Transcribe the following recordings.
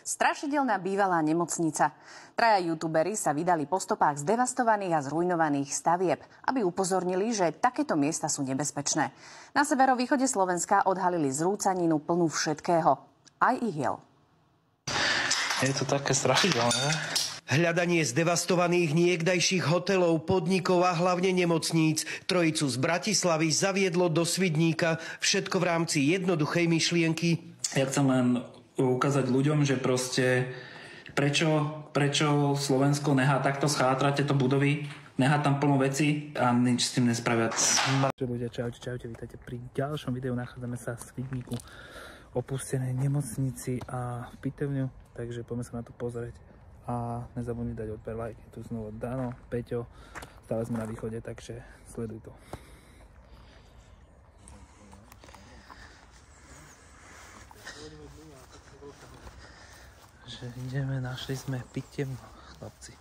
Strašidelná bývalá nemocnica. Traja youtuberi sa vydali po stopách zdevastovaných a zrujnovaných stavieb, aby upozornili, že takéto miesta sú nebezpečné. Na severovýchode Slovenska odhalili zrúcaninu plnú všetkého. Aj ihiel. Je to také strašidelné. Hľadanie zdevastovaných niekdajších hotelov, podnikov a hlavne nemocníc trojicu z Bratislavy zaviedlo do Svidníka, všetko v rámci jednoduchej myšlienky. Ja chcem len ukázať ľuďom, že proste prečo Slovensko nechá takto schátrať tieto budovy, nechá tam plno veci a nič s tým nespravia. Ľudia, čaute, vítajte pri ďalšom videu. Nachádzame sa v Svidníku, opustenej nemocnici a v pitevňu, takže poďme sa na to pozrieť. A nezabudni dať odber like. Tu znovu Dano, Peťo, stále sme na východe, takže sleduj to. Že ideme, našli sme pitevnu, chlapci.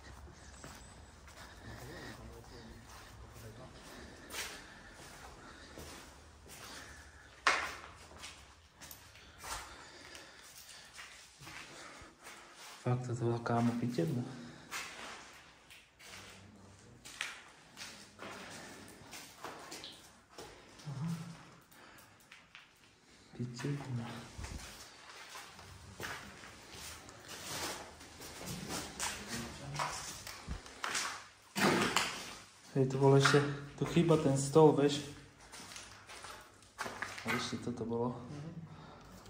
Fakt, to bola kámo pitevna. Pitevna. Hej, to bolo ešte, tu chýba ten stôl, vieš. A ešte toto bolo.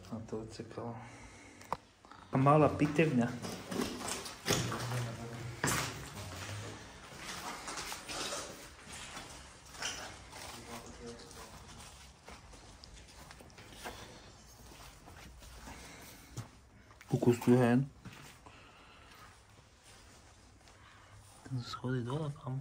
A to odsekalo. A malá pitevňa. Kus tu hen. Ten schody dole, kam.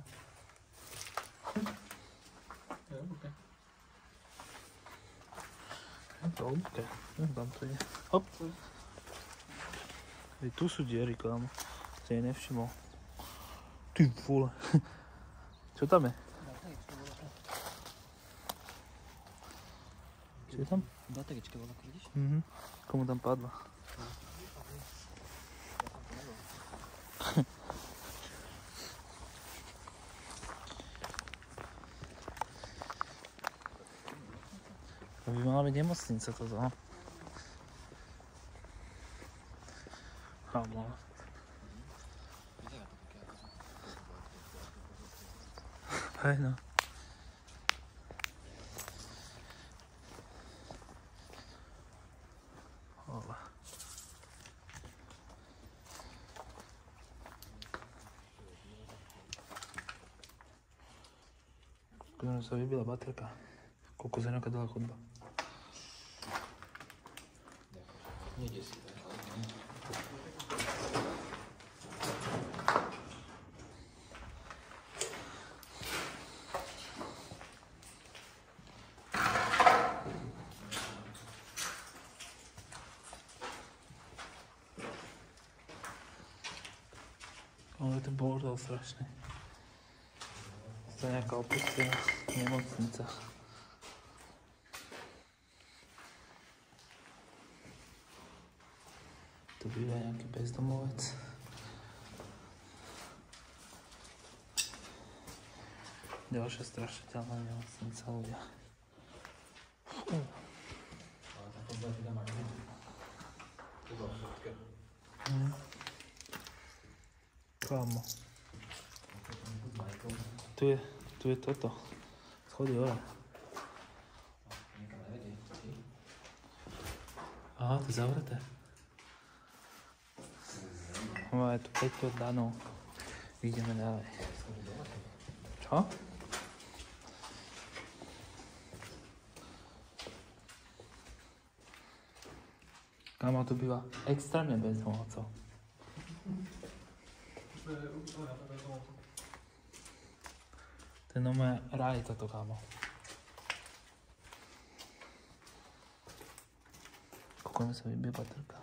Je to obuke. Tam to je. Hop. Hej, tu sú diery, kámo. Si jej nevšimol. Ty vole. Čo tam je? Čo je tam? Baterička bola, vidíš? Komu tam padla? To by mala byť nemocnica toto, no? Kámo. Hej, no. Hola. Koľko sa vybila baterka. Koľko za nejaká dlhá chodba. Nejde si tak. Ale to bordel strašný. To je nejaká opustená nemocnica. Tu býva nejaký bezdomovec. Ďalšia strašiteľná nemocnica, ľudia. Ale tá chodba je teda magnet. To bolo všetko. Kámo. Tu je toto. Schody hore. Nikam nevedie. Aha, to je zavreté. No, je tu Peťo, Dano. Ideme ďalej. Čo? Kámo, tu býva extrémne bezdomovcov. To je nové ráj toto, kámo. Koľko mi sa vybije baterka.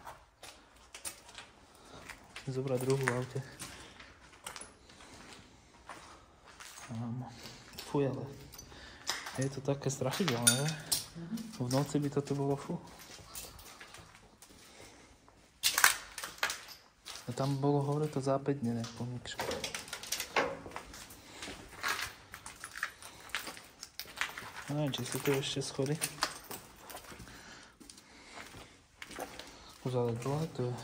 Zobrať druhú v aute. Áno. Fuj, ale je to také strašidelné, ne? V noci by toto bolo fú. A tam bolo hore to zápätnené pomíčko. Neviem, či sú tu ešte schody. Už ale dole to je.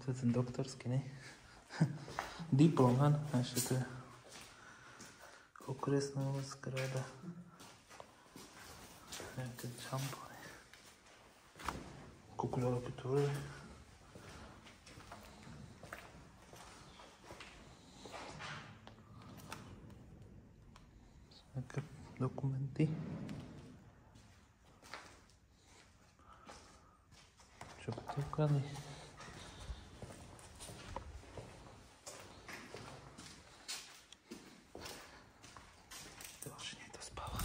To je ten doktorský, ne? Diplom, han? A ešte to je okresná leská rada. Nejaké šampóny. Kukuľa opitúry. Nejaké dokumenty. Čo by to ukradli? Ďalšie niekto spáva.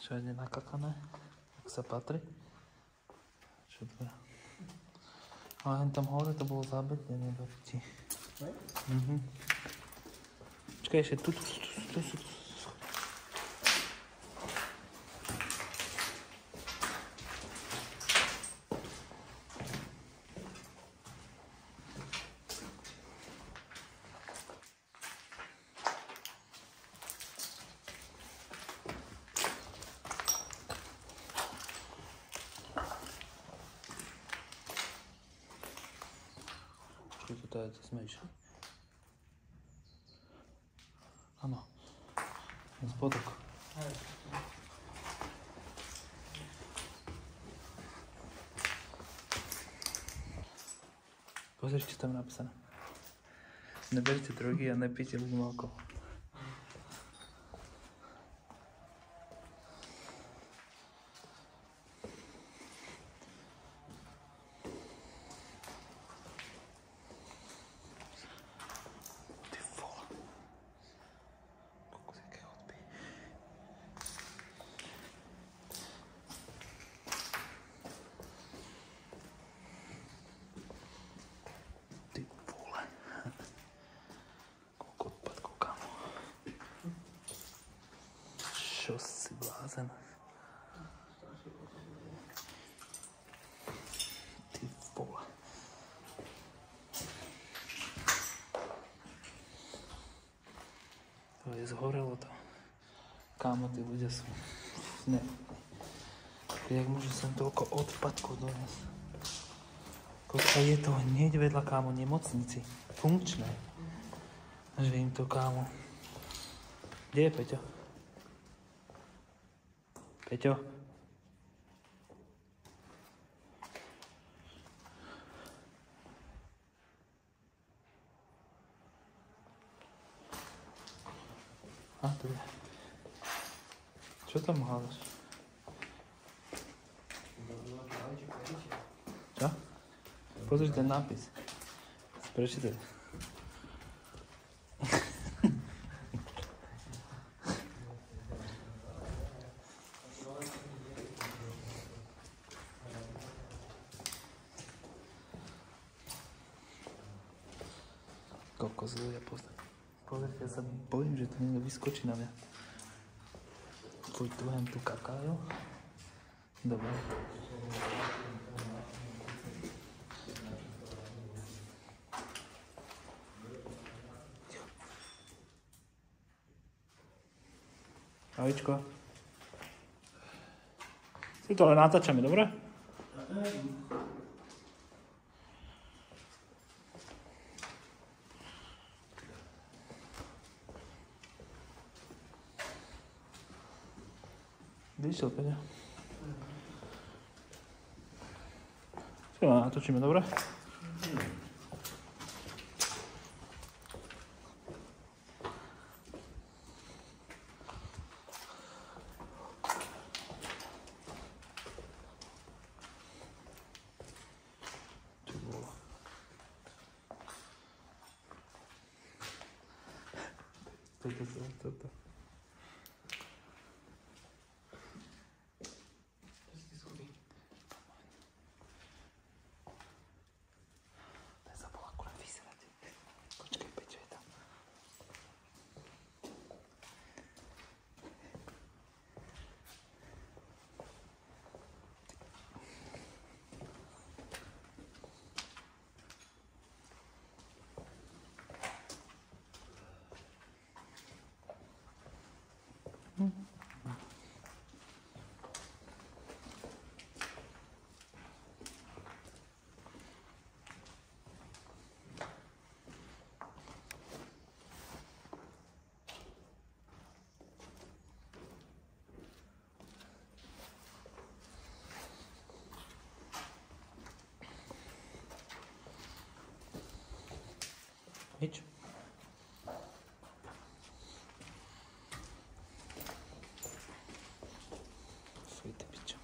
Všade nakakané, ak sa patrí. Čo to je? Ale len tam hore to bolo zabednené do piti. Počkaj, ešte tu sú. To je, to sme išli. Áno. Ten spodok. Pozri, čo tam je napísané. Neberte drogy a nepijte ľuďom alkohol. Čo si blázen? Ty vole. To je zhorelo to. Kámo, tí ľudia sú... Ne. Jak môžu sem toľko odpadkov doniesť? Koľko je to hneď vedľa, kámo, nemocnici. Funkčné. Že im to, kámo. Kde je Peťo? Peťo? A, tu je. Čo tam hľadaš? Čo? Pozri ten nápis. Prečítaj. Kokos ľudia poznať. Pozrite, ja sa bojím, že to niekto vyskočí na mňa. Fuj, tu kakajú. Dobre. Ahojčko. Si to len natáčame, dobre? Vyšiel, Peťa. Si ho natočíme, dobre? Čo bolo? Toto. Nič. Fuj, ty pičo.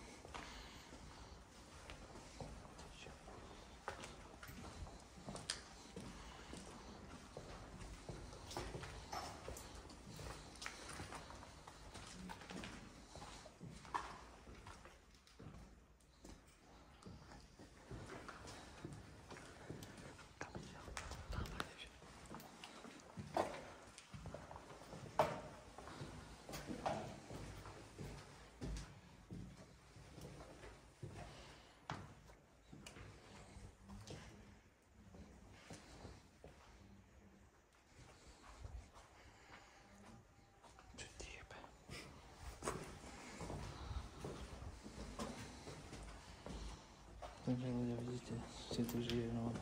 Takže ľudia, vidíte, či tu žije, no.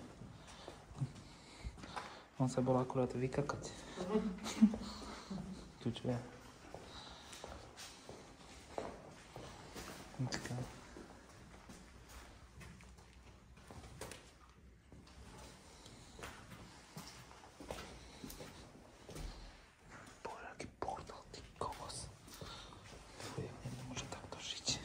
On sa bol akurát vykakať. Tu čo je? Počkaj. Bože, aký bordel, ty kokos. Fuj, jak nemôže takto žiť.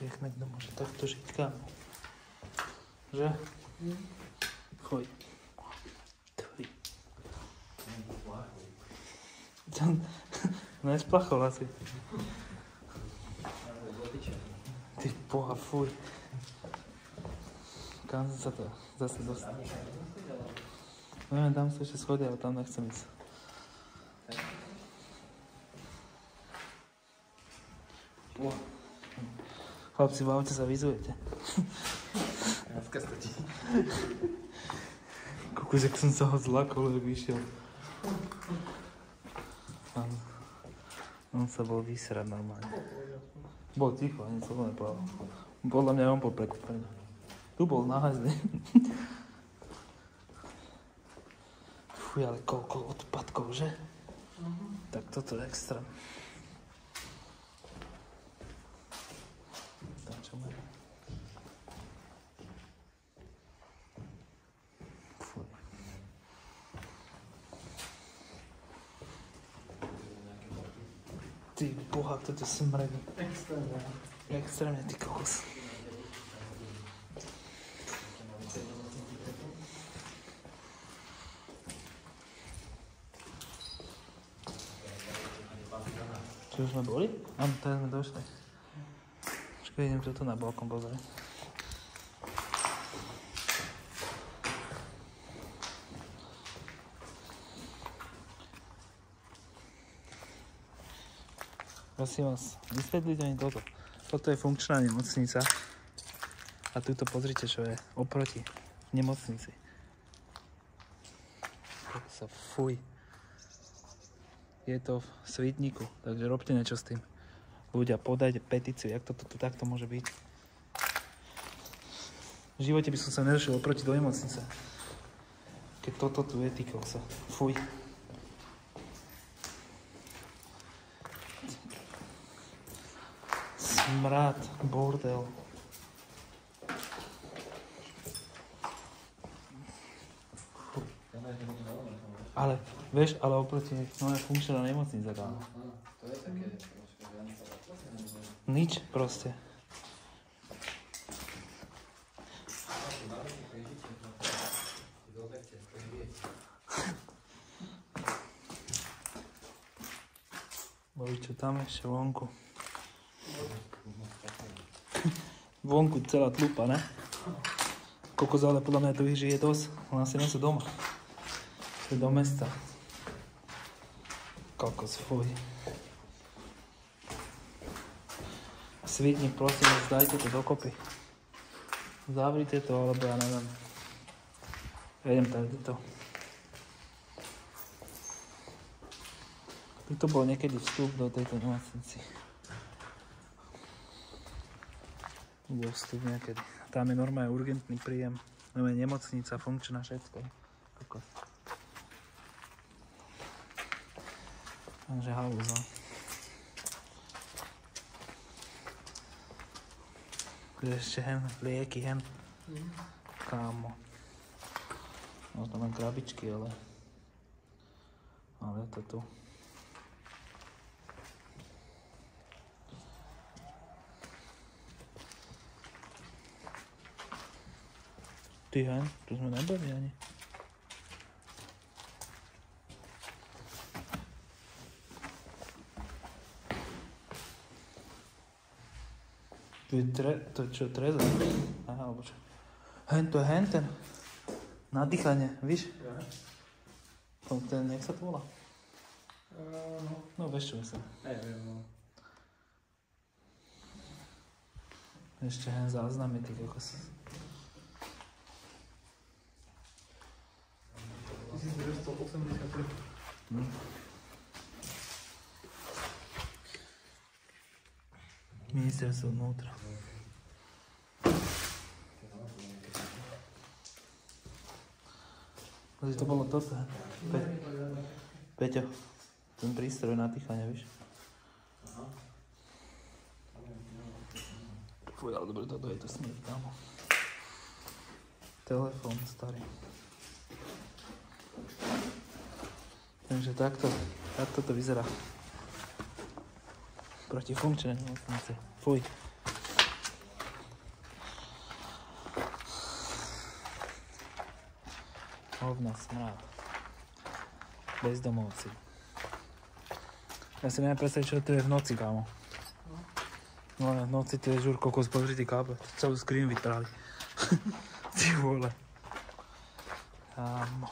Jak niekto môže takto žiť, kámo? Že? Chuj. Chuj. Nesplachol asi. Ty boha, fuj. Kam sa to zase dostal? Neviem, tam sa ešte schodia, ale tam nechcem ísť. Chlapci, v aute sa vyzujete. Dneska stačí. Kukuž, jak som sa ho zlakol, jak vyšiel. On sa bol vysrať normálne. Bol ticho, ani slovo nepovedal. Podľa mňa on bol prekvapený. Tu bol nahazný. Fuj, ale koľko odpadkov, že? Tak toto je extrém. Ty boha, toto smrdí. Extrémne, ty kokos. Či už sme boli? Áno, teraz sme došli. Počkaj, idem to tu na balkón pozrieť. Prosím vás, vysvetlite mi toto. Toto je funkčná nemocnica. A tuto pozrite, čo je oproti nemocnici. Fuj. Je to v Svitníku, takže robte niečo s tým. Ľudia, podajte petíciu, jak toto tu takto môže byť. V živote by som sa nedošiel oproti do nemocnice. Keď toto tu je, týkal sa. Fuj. Smrad, bordel. Ale, vieš, ale oproti no je funkčná nemocnica, kámo. To je také, Nič proste. Boli čo tam ešte vonku. Vonku celá tlupa, ne? Kokos, ale podľa mňa to vyžije dosť. Ona si nesú doma. To je do mesta. Kokos, fuj. Svitník, prosím vás, dajte to dokopy. Zavrite to, alebo ja neviem. Ja idem to. Tuto bol niekedy vstup do tejto nemocnici. bol vstup niekedy. Tam je normálne urgentný príjem. Normálne nemocnica, funkčná, všetko. Kokos. Takže halúz, no. Ešte hen, lieky hen. Kámo. No tam len krabičky, ale to tu. Ty hen, tu sme neboli ani. Tu je to čo, trezor? Aha, alebo čo? Hen, to je hen ten. Nadýchanie, víš? Ja. Ten, jak sa to volá? No, vieš čo myslím. Neviem, no. Ešte hen záznamy, ty kokos. 1983. Ministerstvo vnútra. To bolo toto. Peťo, ten prístroj na dýchanie, víš? Fuj, ale dobre, toto je to smrť, kámo. Telefón starý. Takže takto to vyzerá. Protifunkčné nemocnice. Fuj. Hovna, smrad. Bezdomovci. Ja si neviem predstaviť, čo to je v noci, kámo. No v noci to je žúr kokos pozrite kábe. Celú skrín vytrali. Ty vole. Kámo.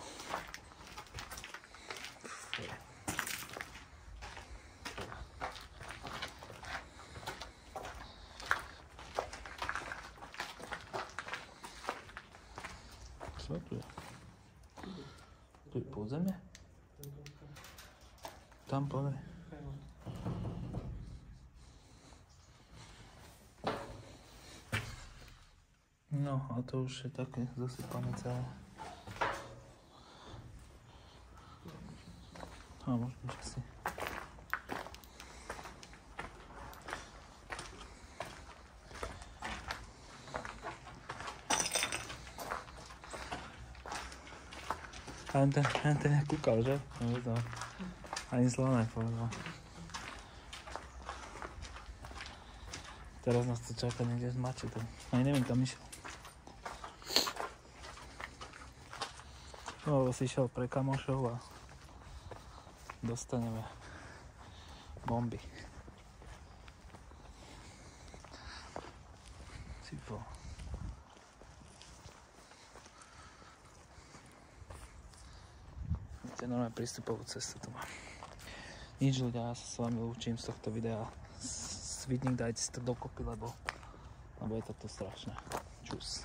Čo tu je? Tu je podzemie? Tam pozri. No, a to už je také zasypané celé. A možno, že si... A ten kúkal, že? No, ani slova nepovedal. Teraz nás to čaká niekde z mačetom. Ani neviem, kam išiel. No, si išiel pre kamošov a dostaneme bomby. Cipo. To je normálne prístupovú cestu tu mám. Nič ľudia, ja sa s vami učím z tohto videa. Svidník, dajte si to dokopy, lebo je toto strašné. Čus.